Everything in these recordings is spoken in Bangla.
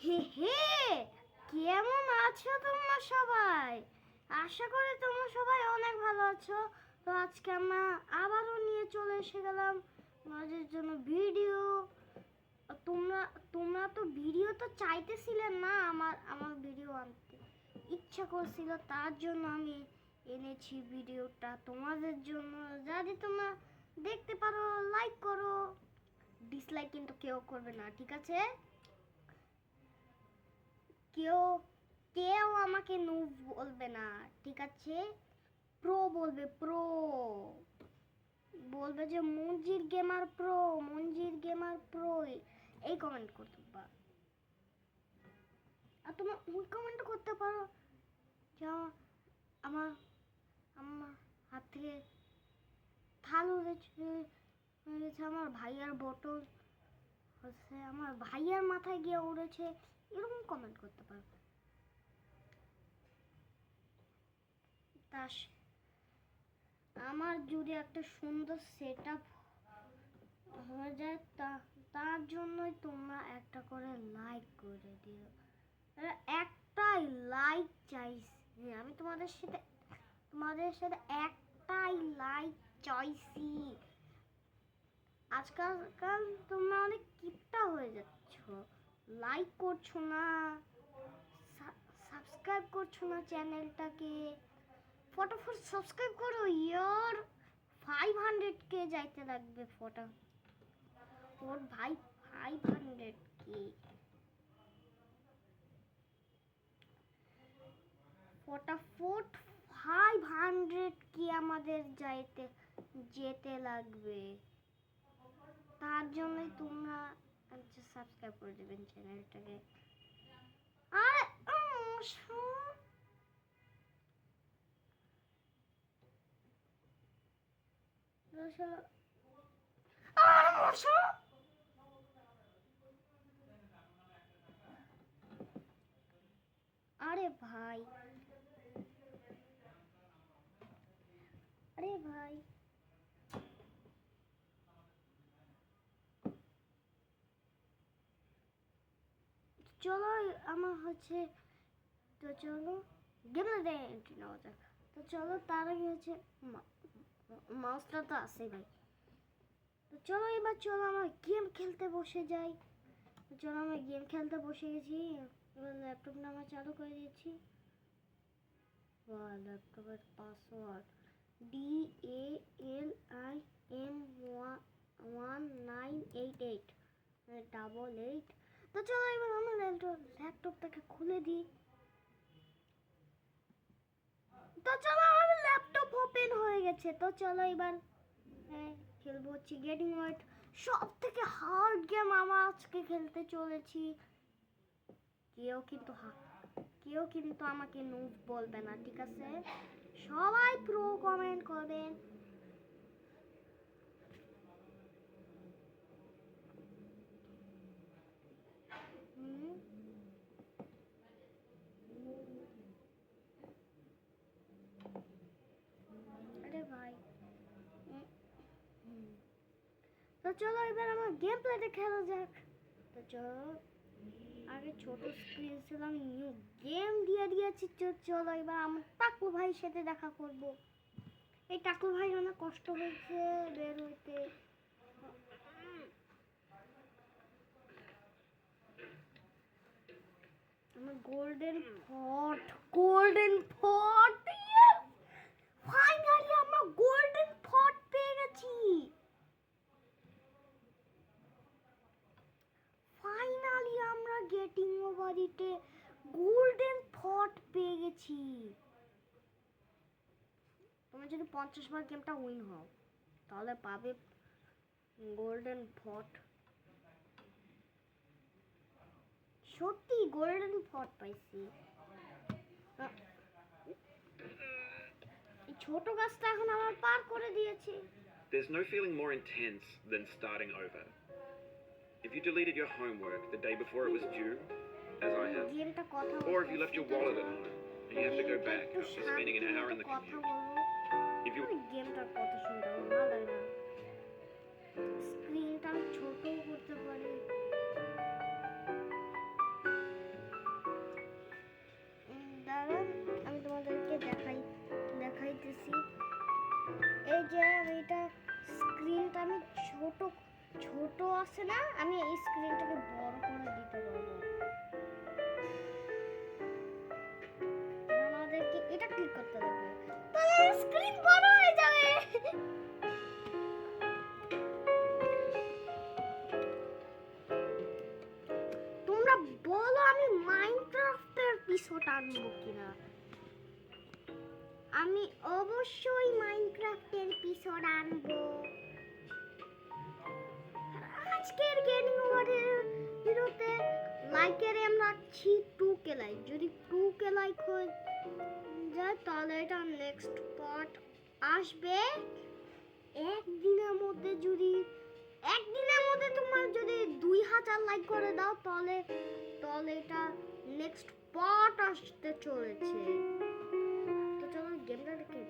হে হে, কেমন আছো তোমরা সবাই? আশা করি তোমরা সবাই অনেক ভালো আছো। তো আজকে আমরা আবারও নিয়ে চলে এসে গেলাম তোমাদের জন্য ভিডিও। তোমরা তোমরা তো ভিডিও তো চাইতেছিলে না, আমার ভিডিও আনতে ইচ্ছা করছিল, তার জন্য আমি এনেছি ভিডিওটা তোমাদের জন্য। যদি তোমরা দেখতে পারো লাইক করো, ডিসলাইক কিন্তু কেউ করবে না, ঠিক আছে? কেউ কেউ আমাকে নুব বলবে না, ঠিক আছে? প্রো বলবে, প্রো বলবে যে মঞ্জির গেমার প্রো, মঞ্জির গেমার প্রো, এই কমেন্ট করতে পারো। আর তোমরা ওই কমেন্ট করতে পারো যে আমার আমার হাত থেকে থাল উড়েছে, আমার ভাইয়ার বোতল হচ্ছে আমার ভাইয়ার মাথায় গিয়ে উড়েছে, এরকম কমেন্ট করতে পারো। তাস আমার যদি একটা সুন্দর সেট আপ হয়ে যায়, তার জন্যই তোমরা একটা করে লাইক করে দিও। একটাই লাইক চাইছি আমি তোমাদের সাথে একটাই লাইক চাইছি। আজকাল তোমরা অনেক কিপটা হয়ে যাচ্ছ, লাইক করছো না, সাবস্ক্রাইব করছো না চ্যানেলটাকে। ফটাফট সাবস্ক্রাইব করো ইয়ার, 500K যাইতে লাগবে। ফটাফট ভাই, 500K, ফটাফট 500K আমাদের যেতে লাগবে। তার জন্যই তোমরা সাবস্ক্রাইব করে দেবেন চ্যানেলটাকে। আরে আরে ভাই, আরে ভাই, চলো আমার হচ্ছে, তো চলো গেমে এন্ট্রি নেওয়া যাক। তো চলো তার আগে হচ্ছে মাউসটা তো আছে ভাই। তো চলো এবার চলো আমরা গেম খেলতে বসে যাই। চলো আমরা গেম খেলতে বসে গেছি। এবার ল্যাপটপটা আমরা চালু করে দিয়েছি। ল্যাপটপের পাসওয়ার্ড DALIM1988 88। তো চলো এবার আমরা ল্যাপটপটাকে খুলে দিই। তো চলো আমার ল্যাপটপ ওপেন হয়ে গেছে। তো চলো এবার খেলবো হচ্ছে গেটিং ওয়েট, সব থেকে হার্ড গেম আমরা আজকে খেলতে চলেছি। কেউ কিন্তু আমাকে নুব বলবে না, ঠিক আছে? সবাই প্রো কমেন্ট করবেন। আরে ভাই, তো চলো এবার আমার গেম প্লেতে খেলা যাক। তো চলো, আগে ছোট স্ক্রিন ছিলাম, নিউ গেম দিয়ে দিয়েছি। চলো এবার আমার টাকু ভাইয়ের সাথে দেখা করব। এই টাকু ভাই অনেক কষ্ট হয়েছে বের হইতে। আমার গোল্ডেন ফর্ট, ফাইনালি আমরা গোল্ডেন ফর্ট পেয়ে গেছি। ফাইনালি আমরা গেটিং ওভার ইটে গোল্ডেন ফর্ট পেয়ে গেছি। তুমি যদি 50 বার গেমটা উইন হও তাহলে পাবে গোল্ডেন ফর্ট। সত্যি গোল্ডেন ফর্ট পাইছি। এই ছোট গাছটা এখন আমার পার করে দিয়েছে। There's no feeling more intense than starting over. If you deleted your homework the day before it was due, as I have, or if you left your wallet at home and you have to go back after spending an hour in the commute. If you গেমটার কথা শুনতে আমার ভালো লাগে না, স্ক্রিনটা আমি ছোটও করতে পারি। ছোট ছোট আছে না, আমি এই স্ক্রিনটাকে বড় করে দিতে পারবো। আমাদেরকে এটা ক্লিক করতে হবে, তাহলে স্ক্রিন বড় হয়ে যাবে। তোমরা বলো আমি মাইনক্রাফটের এপিসোড আনবো কিনা। আমি অবশ্যই মাইনক্রাফটের এপিসোড আনবো। আজকের গেমিং ওয়ার্ল্ডের ভিডিওতে লাইকের আমরা রাখছি 2k লাইক। যদি 2k লাইক হয়ে যায় তাহলে এটা নেক্সট পার্ট আসবে একদিনের মধ্যে। যদি একদিনের মধ্যে তোমার যদি 2000 লাইক করে দাও তাহলে এটা নেক্সট পার্ট আসতে চলেছে। তো চলো গেমটা দেখে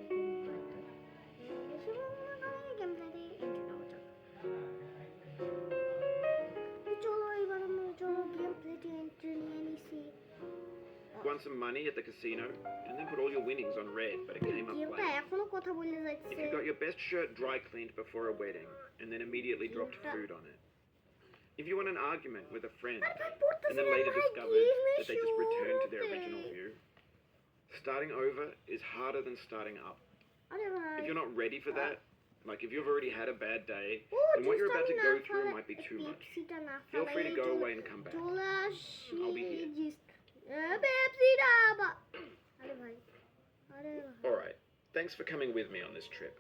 Won some money at the casino and then put all your winnings on red, but it came up গেমটা blank. এখনো কথা বলে যাচ্ছে। If you got your best shirt dry cleaned before a wedding and then immediately dropped food on it. If you won an argument with a friend and then later discovered that they just returned to their original view. Starting over is harder than starting up. If you're not ready for that, like if you've already had a bad day, then what you're about to go through might be too much. Feel free to go away and come back. I'll be here. Alright, thanks for coming with me on this trip.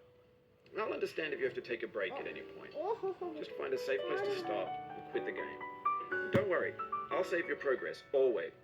I'll understand if you have to take a break at any point. Just find a safe place to stop and quit the game. Don't worry, I'll save your progress, always.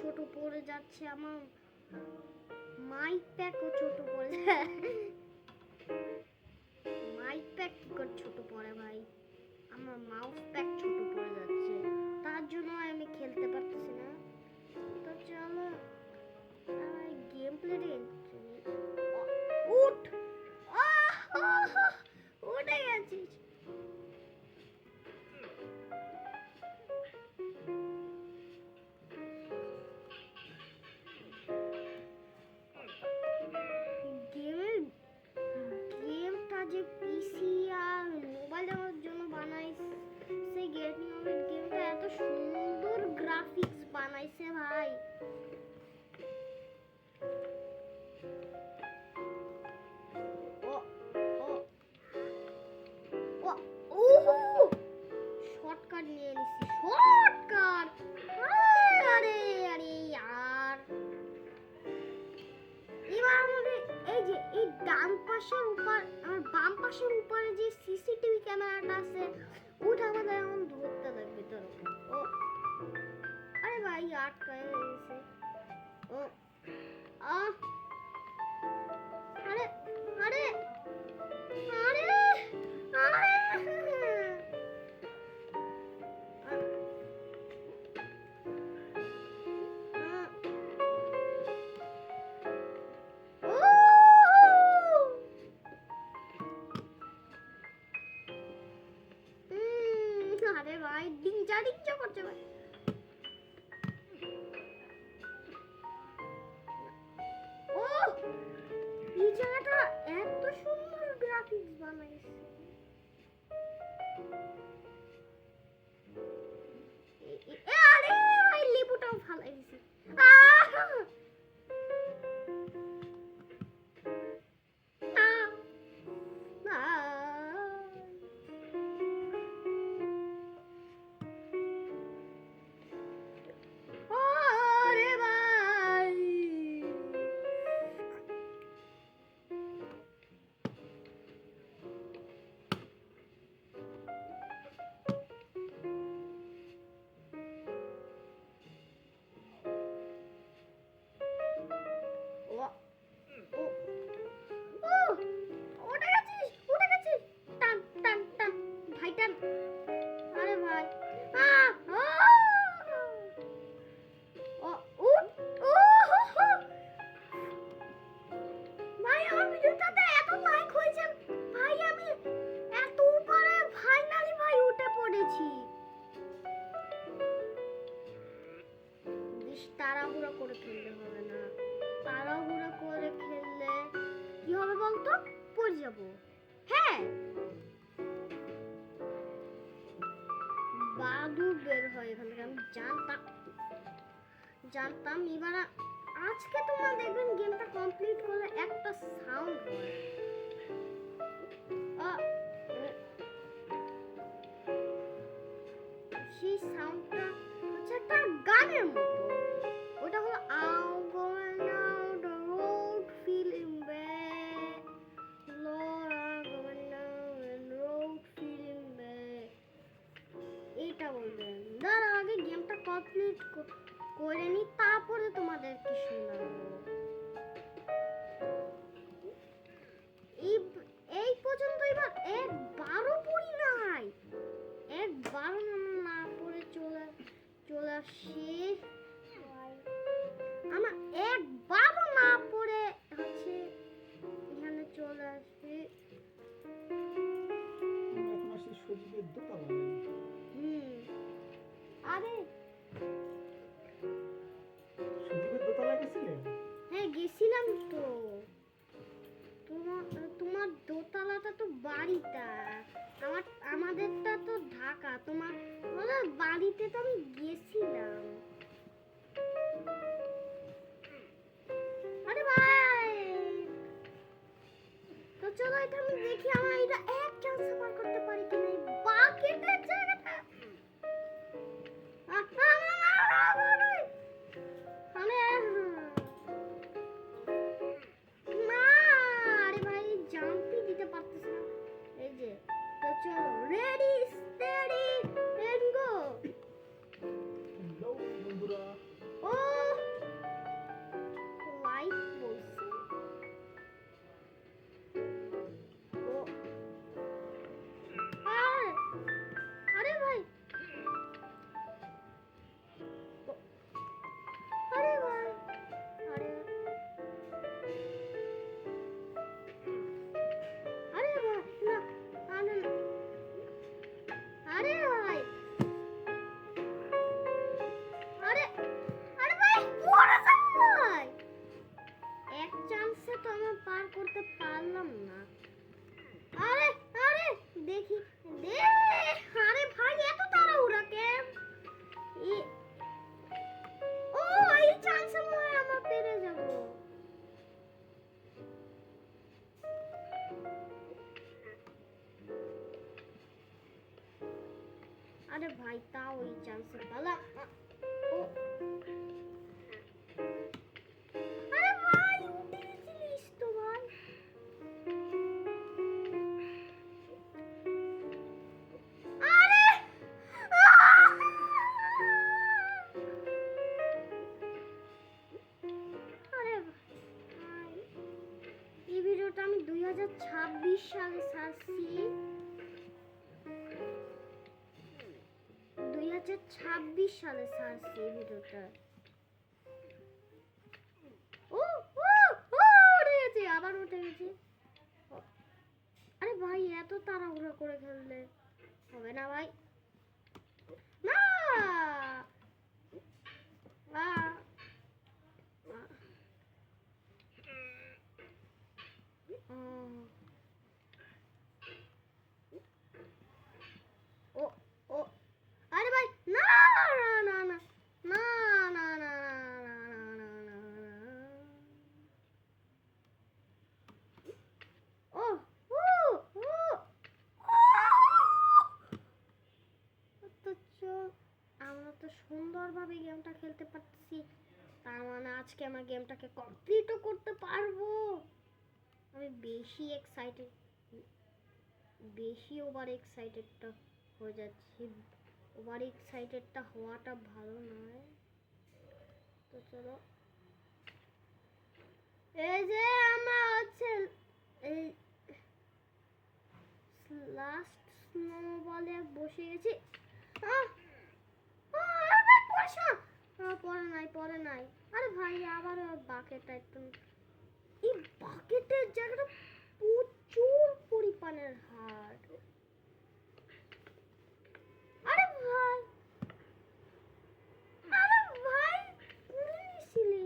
ছোট পড়ে যাচ্ছে, আমার মাইক প্যাকও ছোট পড়ে যায়। মাইক প্যাক কি করে ছোট পড়ে ভাই, আমার মাউস প্যাক ছোট পড়ে যাচ্ছে, তার জন্য আমি খেলতে পারতেছি না। তো চলো গেম প্লে উঠ উঠে গেছিস। যে পিসি আর মোবাইলের জন্য বানাইছে গেমটা, এত সুন্দর গ্রাফিক্স বানাইছে ভাই। শর্টকাট নিয়ে নিছি, শর্টকাট। আরে यार, এবার আমাদের এই যে এই ডান পাশের উপর আর বাম পাশের উপরে যে সিসিটিভি ক্যামেরাটা আছে ওটা আমাদের এখন ধরতে লাগবে। তো ও আরে ভাই আটকায় গেছে। ও আরে আরে আরে আরে আরে ভাই ডিংচা করছে ভাই। ও এই জায়গাটা এত সুন্দর গ্রাফিক্স বানাইছে। আরে ভাই লেবুটাও ফালাই দিছে। করে খেললে হবে না, তাড়াহুড়া করে খেললে কি হবে বলতো, পড়ে যাবো। হ্যাঁ, বাদুড় বের হয় এখান থেকে, আমি জানতাম। এবার আজকে তোমরা দেখবেন গেমটা কমপ্লিট করলে একটা সাউন্ড হয়। সেই সাউন্ডটা হচ্ছে একটা গানের মতো। ওটা হলো oh going down the road feeling bad, Lord oh going down the road feeling bad. এইটা বলবেন। দাঁড়া, আগে গেমটা কমপ্লিট করে নি, তারপরে তোমাদেরকে শোনাবো। এই পর্যন্ত এবার একবারও পড়ি নাই, একবারও না পড়ে চলে আসছি। আমার একবারও না পড়ে হচ্ছে এখানে চলে আসছি। আরে হ্যাঁ, গেছিলাম তো। তোমার দোতলাটা তো বাড়িটা, আমাদেরটা তো ঢাকা। তোমার বাড়িতে তো আমি গেছিলাম। আরে ভাই, তো চলো এটা আমি দেখি, আমার এটা এক চান্সে পার করতে পারি কিনা এই বাকেটের জায়গাটা। আরে ভাই, জাম্পই দিতে পারতেছ না। এই যে, তো চলো, রেডি স্টেডি এন্ড গো। ও লাইট বলছে। ও আরে ভাই, আরে ভাই, আরে আরে ভাই, না, আরে আরে ভাই, আরে আরে ভাই, পড়ে যাবো ভাই। এক চান্সে তো আমি পার করতে পারলাম না। আরে আরে দেখি দে, আরে ভাই এত তাড়াহুড়া কেন? ও এই চান্সে মনে হয় আমরা পেরে যাব। আরে ভাই, তাও এই চান্সে পালা। ও আরে ভাই, উঠে গেছিলিস তো ভাই। আরে আরে ভাই, এই ভিডিওটা আমি 2026 সালে ছাড়ছি। 2026 সালে ছাড়ছি এই ভিডিওটা। ও ও ও উঠে গেছে, আবার উঠে গেছে। আরে ভাই, এত তাড়াহুড়া করে খেললে হবে না ভাই। না ও ও আরে ভাই, না না না না না না না না না না। ও ও ও আমরা তো সুন্দরভাবে গেমটা খেলতে পারতেছি, তার মানে আজকে আমার গেমটাকে কমপ্লিটও করতে পারবো। আমি বেশি ওভার এক্সাইটেডটা হয়ে যাচ্ছি। ওভার এক্সাইটেডটা হওয়াটা ভালো নয়। তো চলো, এই যে আমরা হচ্ছে এই লাস্ট স্নোবলে বসে গেছি। পরে নাই। আরে ভাই, আবার বাকেটটা একটু, এই বাকেটের জায়গাটা প্রচুর পরিমাণের হার্ড। আরে ভাই, আরে ভাই, পুড়ে গেছিলে।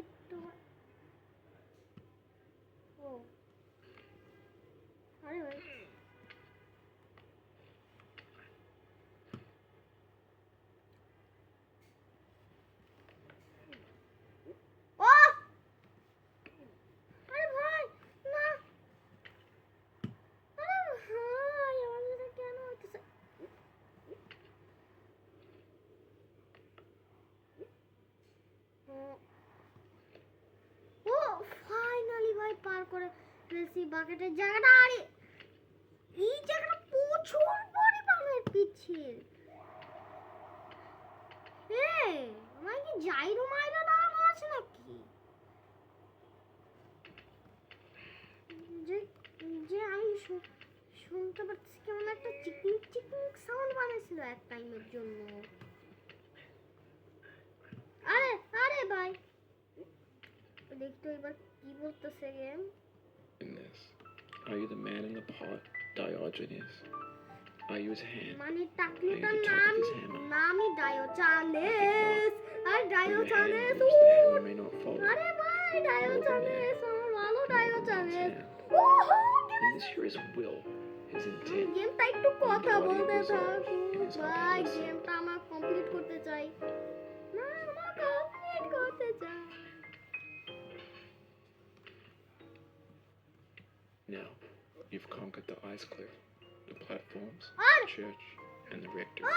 ফেলেছি বাকেটের জায়গাটা। আরে এই জায়গাটা প্রচুর পরিমাণের পিচ্ছিল। আমার কি জাইরো মাইরো লাগানো আছে নাকি? যে যে আমি শুনতে পাচ্ছি কেমন একটা চিকমিক চিকমিক সাউন্ড বানাইছিল এক টাইমের জন্য। আরে আরে ভাই দেখতো এবার কি বলতেছে game. In this, are you the man in the pot, Diogenes? Are you his hand? মানে টাকলুটার Are you the top of his hammer? নামই ডায়োচানেস। আর When your hand ডায়োচানেস, moves, the hammer may not fall. আরে ভাই ডায়োচানেস, আমার ভালো ডায়োচানেস। And this here is will, his intent. গেমটা একটু কথা Body বলতে resolve থাকুন in his ভাই, obelisk. গেমটা আমার কমপ্লিট করতে চাই। না আমার কমপ্লিট করতে চাই। Now, you've conquered the ice cliff, the platforms, R the church, and the rectory,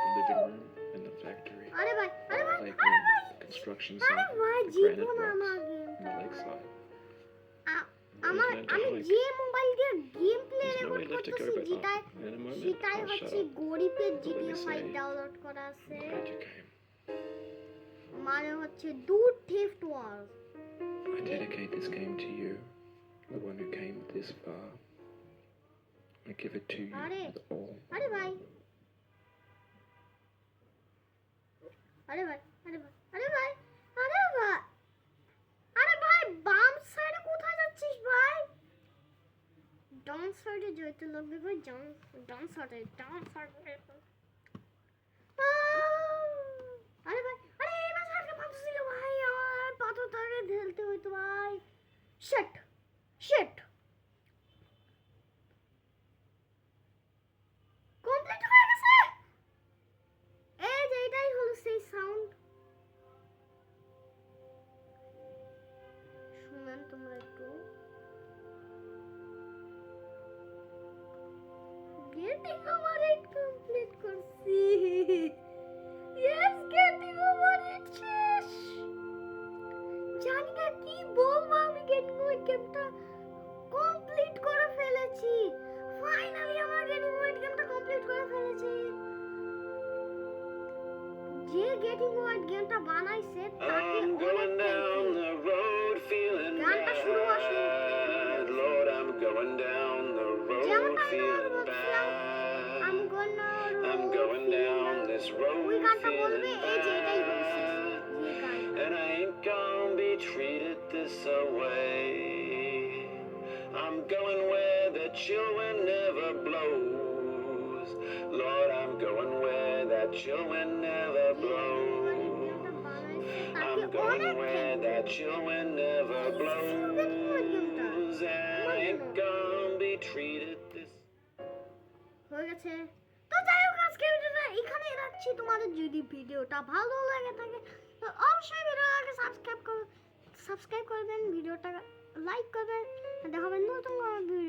the living room, and the factory, আরে ভাই the আরে ভাই playground, the construction আরে site, ভাই the জিতবো granite না rocks, আমার and গেমটা। the lakeside. আমার There's no আমি hike. যে মোবাইল দিয়ে game play There's no way record left to go করতেছি but up. In a moment, সেটাই I'll shut হচ্ছে up. গরিবের But let GTA me 5 say, download করা আছে। I'm glad you came. মানে হচ্ছে দূর theft world. I dedicate this game to you, the one who came this far. I give it to you Are. with all. আরে ভাই আরে ভাই আরে ভাই আরে ভাই আরে ভাই আরে ভাই বাম সাইডে কোথায় যাচ্ছিস ভাই? ডান সাইডে যেতে লাগবে ভাই, ডান সাইডে আরে ভাই আরে এই মাছ আটকে পাচ্ছিল ভাই, আমার পাথর তাকে ঢেলতে হইতো ভাই। শিট শিট কমপ্লিট হয়ে গেছে। এই যে এটাই হলো সেই সাউন্ড, শুনেন তোমরা একটু। গেটিং ওভার ইট কমপ্লিট করছি। ইয়েস গেটিং ওভার ইট শেষ। জানি না কি বলবো, আমি গেটিং ওভার গেমটা কমপ্লিট করে ফেলেছি। ফাইনালি আমার গেটিং ওভার গেমটা কমপ্লিট করে ফেলেছি। যে গেটিং ওভার গেমটা বানাইছে তাকে I'm অনেক going thank down you. the road feeling গানটা শুরু আসে bad. Lord, I'm going down the road যেমনটা আমি feeling বলছিলাম, bad. I'm gonna I'm going down this road ওই গানটা বলবে, feeling এই যে এটাই হলো শেষ bad. যে গানটা। And I ain't gonna be treated this away. I'm going where the chill wind never blows. Lord, I'm going where that chill wind never blows. I'm going where that chill wind never blows. And I ain't gonna be treated this. হয়ে গেছে। তো যাই হোক আজকে ভিডিওটা এখানেই রাখছি। তোমাদের যদি ভিডিওটা ভালো লাগে থাকে তো অবশ্যই ভিডিওটাকে সাবস্ক্রাইব করবেন, ভিডিওটা লাইক করবেন। দেখা হবে নতুন কোনো ভিডিও।